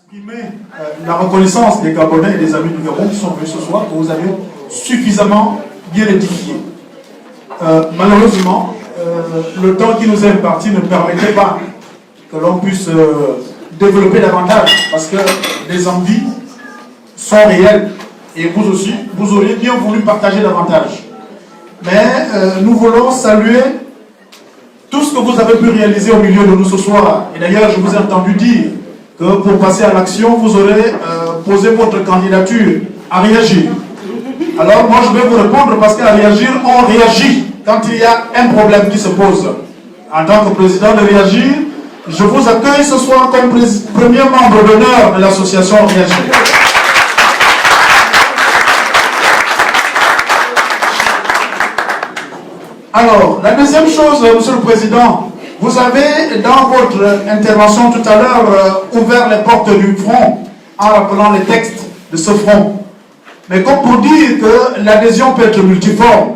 exprimer la reconnaissance des Gabonais et des amis du Gabon qui sont venus ce soir, que vous avez suffisamment bien édifié. Malheureusement, le temps qui nous est imparti ne permettait pas que l'on puisse développer davantage, parce que les envies sont réelles et vous aussi, vous auriez bien voulu partager davantage. Mais nous voulons saluer tout ce que vous avez pu réaliser au milieu de nous ce soir. Et d'ailleurs, je vous ai entendu dire que pour passer à l'action, vous aurez posé votre candidature à réagir. Alors moi, je vais vous répondre parce qu'à réagir, on réagit quand il y a un problème qui se pose. En tant que président de Réagir, je vous accueille ce soir comme premier membre d'honneur de l'association Réagir. Alors, la deuxième chose, Monsieur le Président, vous avez, dans votre intervention tout à l'heure, ouvert les portes du front en rappelant les textes de ce front. Mais comme pour dire que l'adhésion peut être multiforme,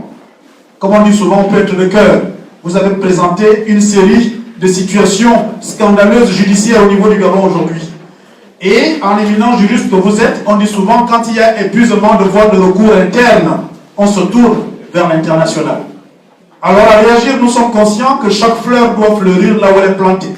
comme on dit souvent, on peut être de cœur, vous avez présenté une série de situations scandaleuses judiciaires au niveau du Gabon aujourd'hui. Et en éminent juriste que vous êtes, on dit souvent, quand il y a épuisement de voies de recours internes, on se tourne vers l'international. Alors à Réagir, nous sommes conscients que chaque fleur doit fleurir là où elle est plantée.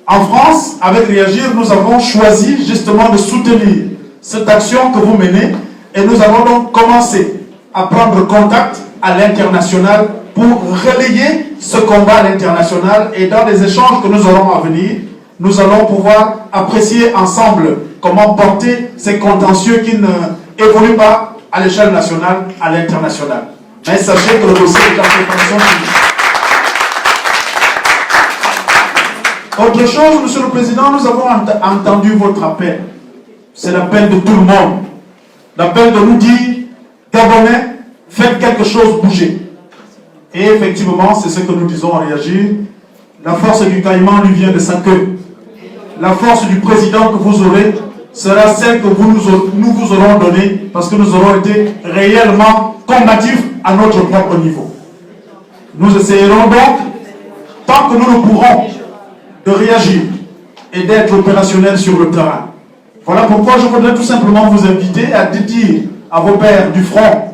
En France, avec Réagir, nous avons choisi justement de soutenir cette action que vous menez et nous avons donc commencé à prendre contact à l'international pour relayer ce combat à l'international, et dans les échanges que nous aurons à venir, nous allons pouvoir apprécier ensemble comment porter ces contentieux qui ne évoluent pas à l'échelle nationale, à l'international. Mais sachez que le dossier est en préparation. Autre chose, Monsieur le Président, nous avons entendu votre appel. C'est l'appel de tout le monde. L'appel de nous dire, Gabonais, faites quelque chose, bougez. Et effectivement, c'est ce que nous disons à Réagir. La force du caïman lui vient de sa queue. La force du président que vous aurez sera celle que nous vous aurons donnée, parce que nous aurons été réellement combatifs à notre propre niveau. Nous essayerons donc, tant que nous le pourrons, de réagir et d'être opérationnels sur le terrain. Voilà pourquoi je voudrais tout simplement vous inviter à dire à vos pairs du front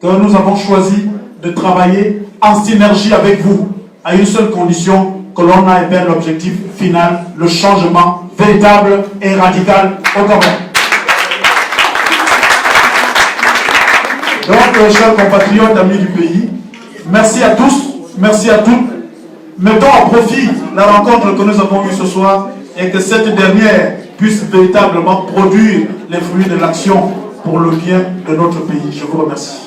que nous avons choisi de travailler en synergie avec vous, à une seule condition, que l'on aille vers l'objectif final, le changement véritable et radical au Gabon. Donc, chers compatriotes, amis du pays, merci à tous, merci à toutes. Mettons à profit la rencontre que nous avons eue ce soir et que cette dernière puisse véritablement produire les fruits de l'action pour le bien de notre pays. Je vous remercie.